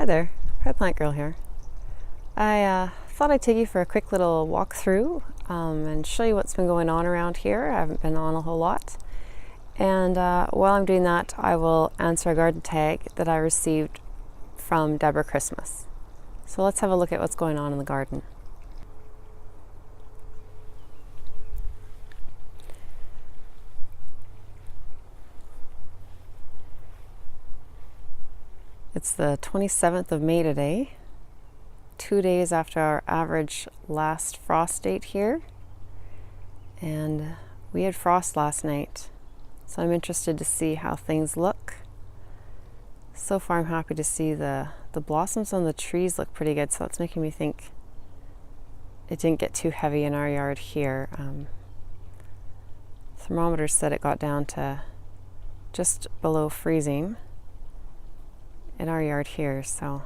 Hi there, Pet Plant Girl here. I thought I'd take you for a quick little walk through and show you what's been going on around here. I haven't been on a whole lot. And while I'm doing that, I will answer a garden tag that I received from Deborah Christmas. So let's have a look at what's going on in the garden. It's the 27th of May today, 2 days after our average last frost date here. And we had frost last night, so I'm interested to see how things look. So far I'm happy to see the blossoms on the trees look pretty good, so that's making me think it didn't get too heavy in our yard here. Thermometer said it got down to just below freezing in our yard here, so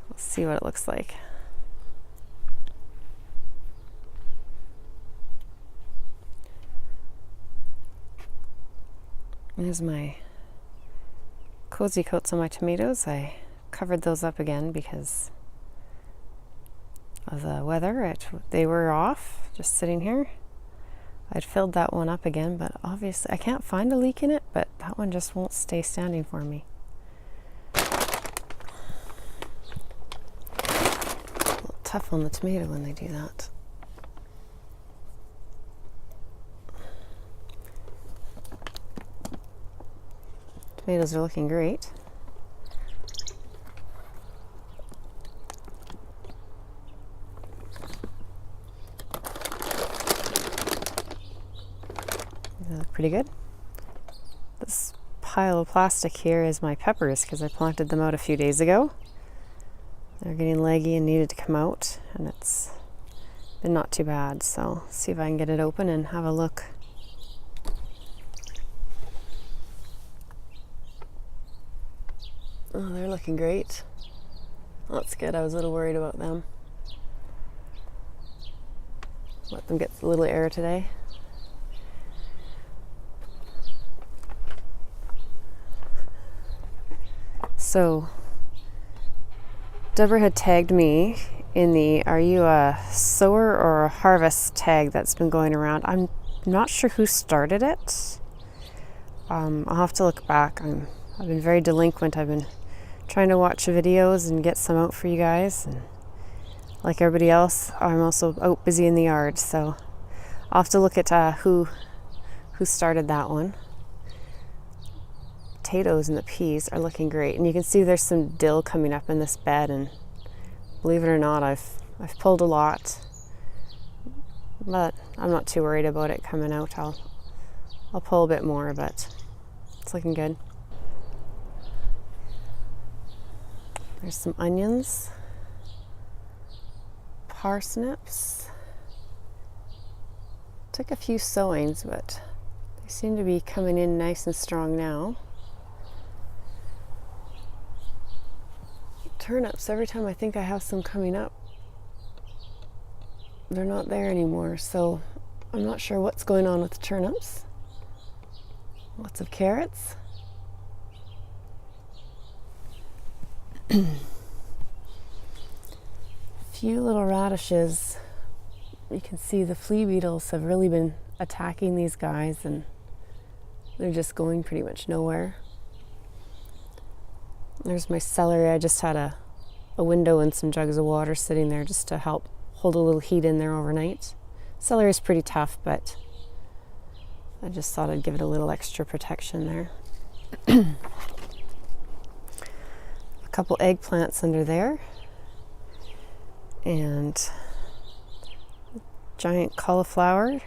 we'll see what it looks like. There's my cozy coats on my tomatoes. I covered those up again because of the weather. They were off, just sitting here. I'd filled that one up again, but obviously I can't find a leak in it, but that one just won't stay standing for me. A little tough on the tomato when they do that. Tomatoes are looking great. They look pretty good. This pile of plastic here is my peppers because I planted them out a few days ago. They're getting leggy and needed to come out, and it's been not too bad. So see if I can get it open and have a look. Oh, they're looking great. That's good. I was a little worried about them. Let them get a little air today. So, Deborah had tagged me in the "Are you a sower or a harvest" tag that's been going around. I'm not sure who started it. I'll have to look back. I've been very delinquent. I've been trying to watch videos and get some out for you guys. And like everybody else, I'm also out busy in the yard. So I'll have to look at who started that one. Potatoes and the peas are looking great, and you can see there's some dill coming up in this bed, and believe it or not, I've pulled a lot, but I'm not too worried about it coming out. I'll pull a bit more, but it's looking good. There's some onions, parsnips. Took a few sowings, but they seem to be coming in nice and strong now. Turnips, every time I think I have some coming up, they're not there anymore, so I'm not sure what's going on with the turnips. Lots of carrots. Few little radishes. You can see the flea beetles have really been attacking these guys, and they're just going pretty much nowhere. There's my celery. I just had a window and some jugs of water sitting there just to help hold a little heat in there overnight. Celery is pretty tough, but I just thought I'd give it a little extra protection there. A couple eggplants under there, and giant cauliflower.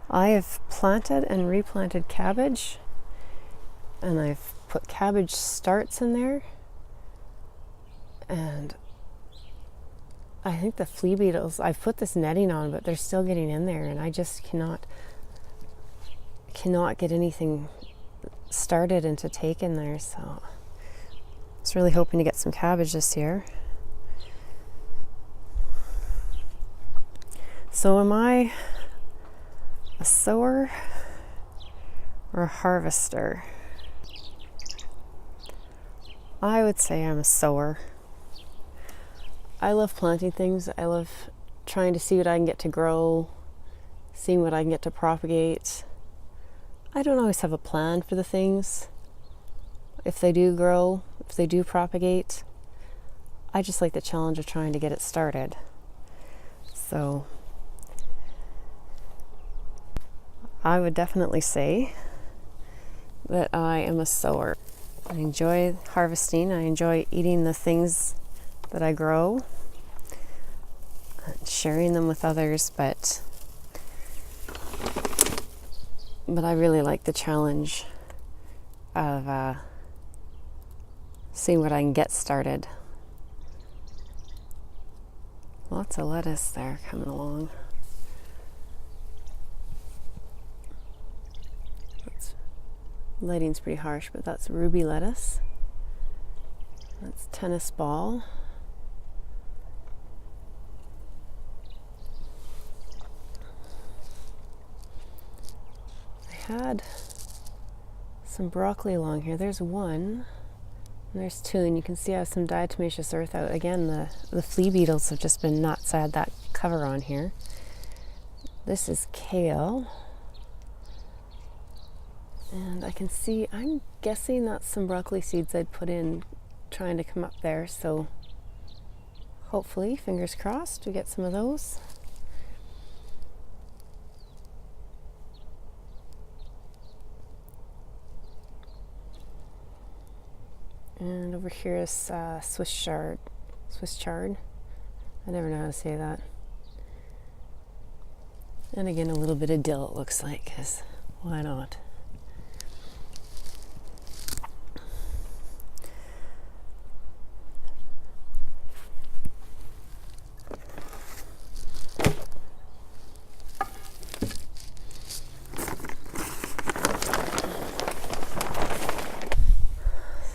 I have planted and replanted cabbage, and I've put cabbage starts in there, and I think the flea beetles, I've put this netting on, but they're still getting in there, and I just cannot get anything started and to take in there. So I was really hoping to get some cabbage this year. So am I a sower or a harvester? I would say I'm a sower. I love planting things. I love trying to see what I can get to grow, seeing what I can get to propagate. I don't always have a plan for the things. If they do grow, if they do propagate, I just like the challenge of trying to get it started. So I would definitely say that I am a sower. I enjoy harvesting. I enjoy eating the things that I grow and sharing them with others, but I really like the challenge of seeing what I can get started. Lots of lettuce there coming along. Lighting's pretty harsh, but that's ruby lettuce. That's tennis ball. I had some broccoli along here. There's one, and there's two, and you can see I have some diatomaceous earth out. Again, the flea beetles have just been nuts. I had that cover on here. This is kale. And I can see, I'm guessing that's some broccoli seeds I'd put in trying to come up there. So hopefully, fingers crossed, we get some of those. And over here is Swiss chard. I never know how to say that. And again, a little bit of dill, it looks like, because why not?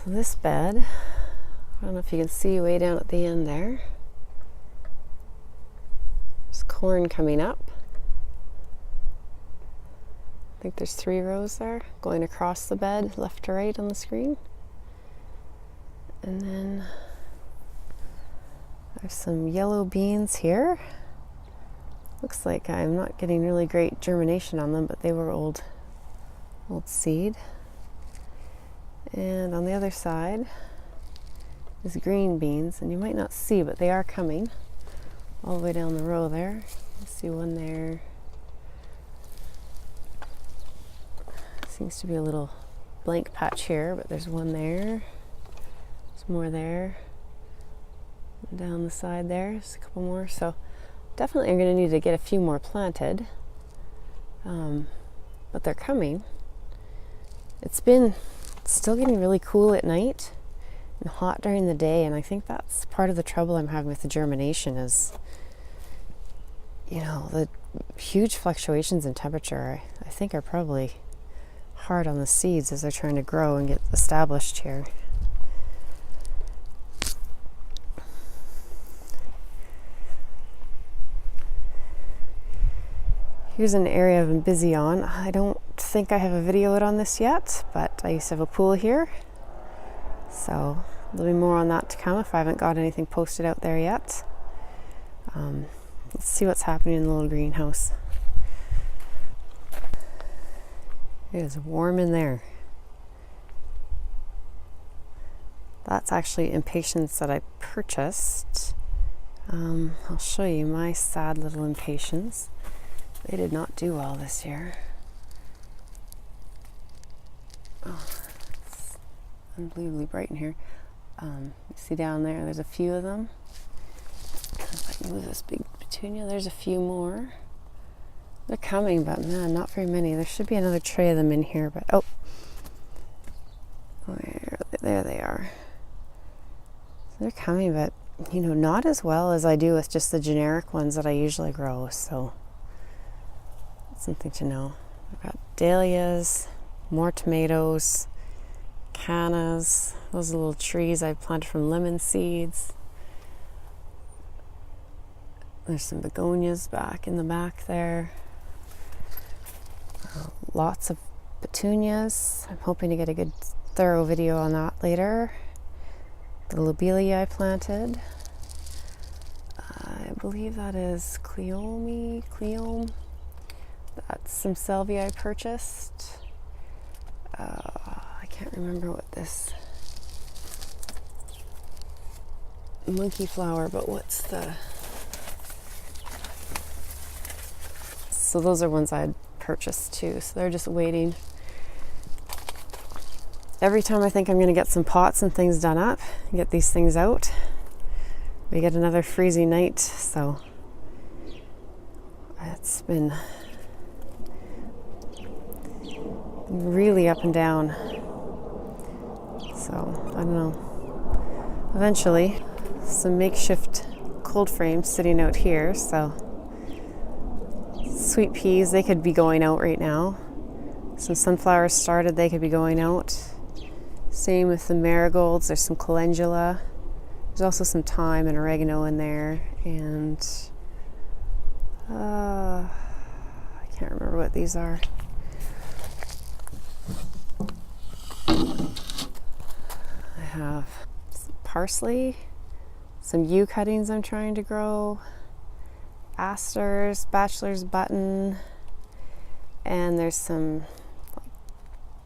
This bed, I don't know if you can see way down at the end there. There's corn coming up. I think there's 3 rows there going across the bed, left to right on the screen. And then there's some yellow beans here. Looks like I'm not getting really great germination on them, but they were old seed. And on the other side is green beans, and you might not see, but they are coming all the way down the row there. You see one there. Seems to be a little blank patch here, but there's one there. There's more there. And down the side there's a couple more. So definitely I'm going to need to get a few more planted. But they're coming. It's been still getting really cool at night and hot during the day, and I think that's part of the trouble I'm having with the germination is, you know, the huge fluctuations in temperature I think are probably hard on the seeds as they're trying to grow and get established here. Here's an area I've been busy on. I don't think I have a video out on this yet, but I used to have a pool here. So there'll be more on that to come if I haven't got anything posted out there yet. Let's see what's happening in the little greenhouse. It is warm in there. That's actually impatiens that I purchased. I'll show you my sad little impatiens. They did not do well this year. Oh, it's unbelievably bright in here. You see down there, there's a few of them. If I can move this big petunia, there's a few more. They're coming, but man, not very many. There should be another tray of them in here, but oh, there they are. They're coming, but you know, not as well as I do with just the generic ones that I usually grow. So something to know. I've got dahlias, more tomatoes, cannas. Those are little trees I planted from lemon seeds. There's some begonias back in the back there. Lots of petunias. I'm hoping to get a good thorough video on that later. the lobelia I planted. I believe that is Cleome. That's some salvia I purchased. I can't remember what this monkey flower, but what's the... So those are ones I'd purchased too, so they're just waiting. Every time I think I'm going to get some pots and things done up, get these things out, we get another freezing night, so it's been really up and down. So I don't know. Eventually, some makeshift cold frames sitting out here, so sweet peas, they could be going out right now. Some sunflowers started, they could be going out. Same with the marigolds, there's some calendula. There's also some thyme and oregano in there, and I can't remember what these are. I have some parsley, some yew cuttings I'm trying to grow, asters, bachelor's button, and there's some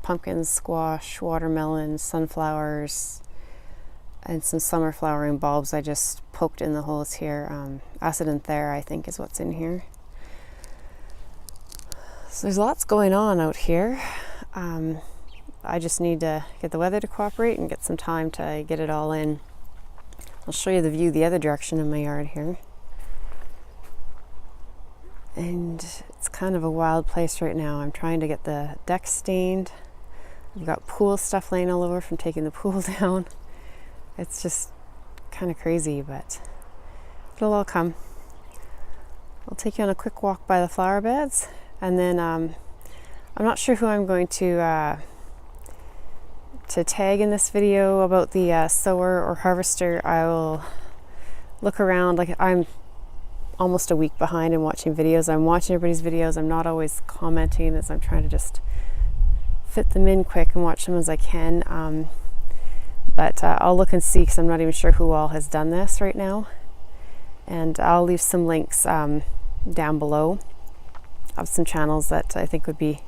pumpkins, squash, watermelon, sunflowers, and some summer flowering bulbs I just poked in the holes here. Acidanthera, I think, is what's in here. So there's lots going on out here. I just need to get the weather to cooperate and get some time to get it all in. I'll show you the view the other direction in my yard here. And it's kind of a wild place right now. I'm trying to get the deck stained. I've got pool stuff laying all over from taking the pool down. It's just kind of crazy, but it'll all come. I'll take you on a quick walk by the flower beds, and then I'm not sure who I'm going to tag in this video about the sower or harvester. I will look around. Like, I'm almost a week behind in watching videos. I'm watching everybody's videos. I'm not always commenting, as I'm trying to just fit them in quick and watch them as I can. But I'll look and see, because I'm not even sure who all has done this right now. And I'll leave some links down below of some channels that I think would be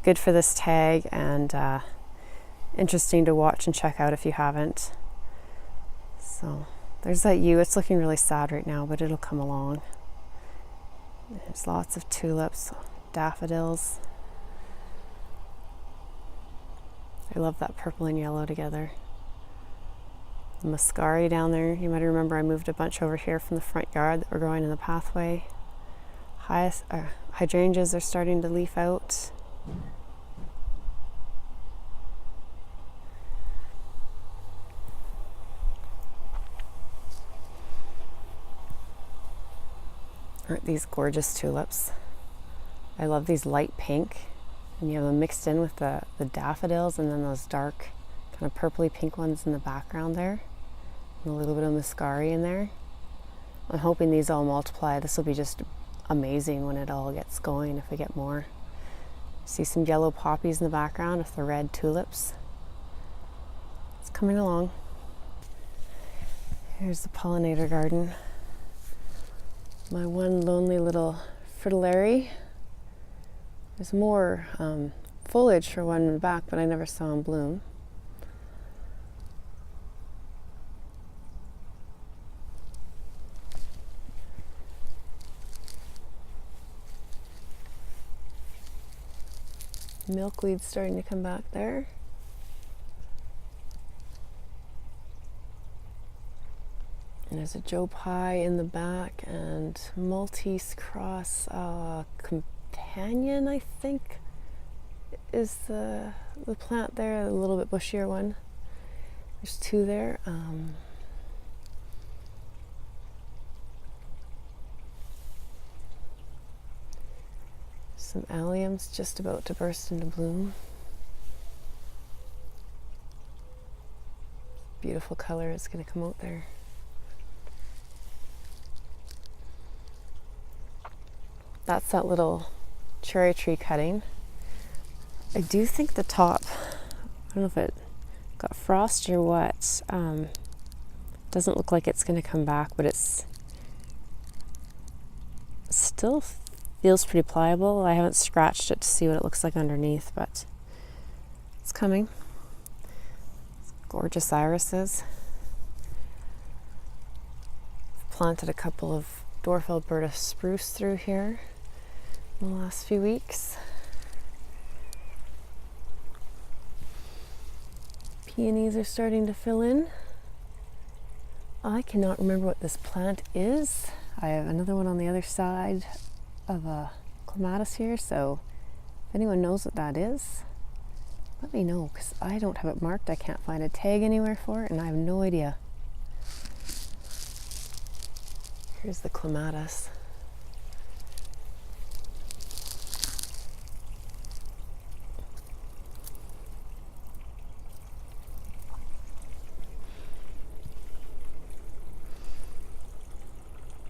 good for this tag and interesting to watch and check out if you haven't. So there's that yew. It's looking really sad right now, but it'll come along. There's lots of tulips, daffodils. I love that purple and yellow together. The muscari down there. You might remember I moved a bunch over here from the front yard that were growing in the pathway. Hydrangeas are starting to leaf out. Aren't these gorgeous tulips? I love these light pink, and you have them mixed in with the daffodils, and then those dark kind of purpley pink ones in the background there, and a little bit of muscari in there. I'm hoping these all multiply. This will be just amazing when it all gets going, if we get more. See some yellow poppies in the background with the red tulips. It's coming along. Here's the pollinator garden. My one lonely little fritillary. There's more foliage for one in the back, but I never saw them bloom. Milkweed's starting to come back there. And there's a Joe Pye in the back, and Maltese cross companion, I think, is the plant there, a little bit bushier one. There's two there. Some alliums just about to burst into bloom. Beautiful color is going to come out there. That's that little cherry tree cutting. I do think the top, I don't know if it got frost or what, Doesn't look like it's going to come back, but it's still feels pretty pliable. I haven't scratched it to see what it looks like underneath, but it's coming. Gorgeous irises. Planted a couple of dwarf Alberta spruce through here in the last few weeks. Peonies are starting to fill in. I cannot remember what this plant is. I have another one on the other side of a clematis here, so if anyone knows what that is, let me know, because I don't have it marked. I can't find a tag anywhere for it, and I have no idea. Here's the clematis.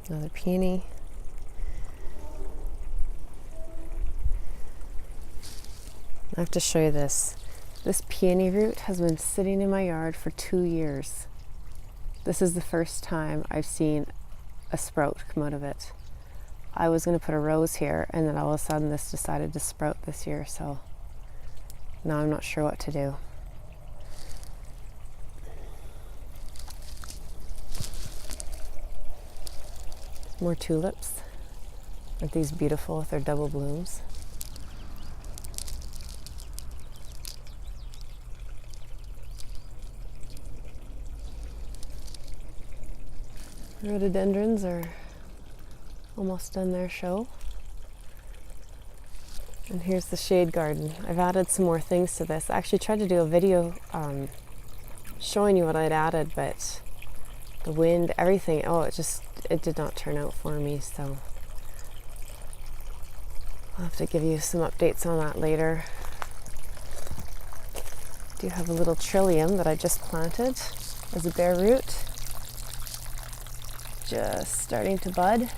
Another peony. I have to show you this. This peony root has been sitting in my yard for 2 years. This is the first time I've seen a sprout come out of it. I was going to put a rose here, and then all of a sudden this decided to sprout this year, so now I'm not sure what to do. More tulips. Aren't these beautiful with their double blooms? Rhododendrons are almost done their show. And here's the shade garden. I've added some more things to this. I actually tried to do a video showing you what I'd added, but the wind, everything, it did not turn out for me, so I'll have to give you some updates on that later. I do have a little trillium that I just planted as a bare root, just starting to bud.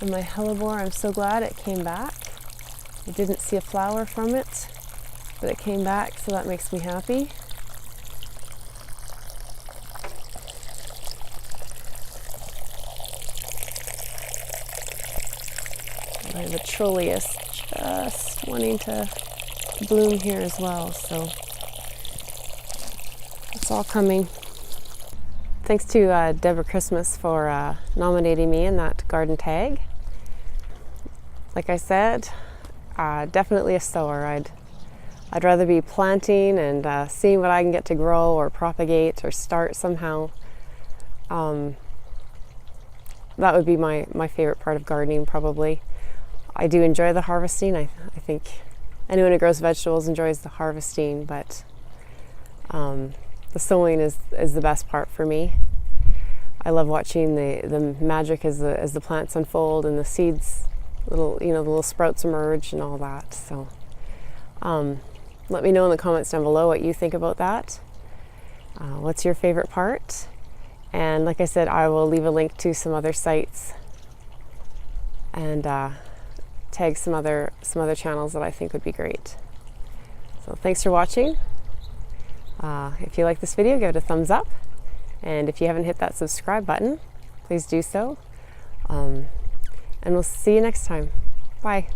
And my hellebore, I'm so glad it came back. I didn't see a flower from it, but it came back, so that makes me happy. I have a trolleus just wanting to bloom here as well, so it's all coming. Thanks to Deborah Christmas for nominating me in that garden tag. Like I said, definitely a sower. I'd rather be planting and seeing what I can get to grow or propagate or start somehow. That would be my favorite part of gardening, probably. I do enjoy the harvesting. I think anyone who grows vegetables enjoys the harvesting, but the sowing is the best part for me. I love watching the magic as the plants unfold and the seeds, the little sprouts emerge and all that. So let me know in the comments down below what you think about that. What's your favorite part? And like I said, I will leave a link to some other sites and tag some other channels that I think would be great. So thanks for watching. If you like this video, give it a thumbs up, and if you haven't hit that subscribe button, please do so, and we'll see you next time. Bye.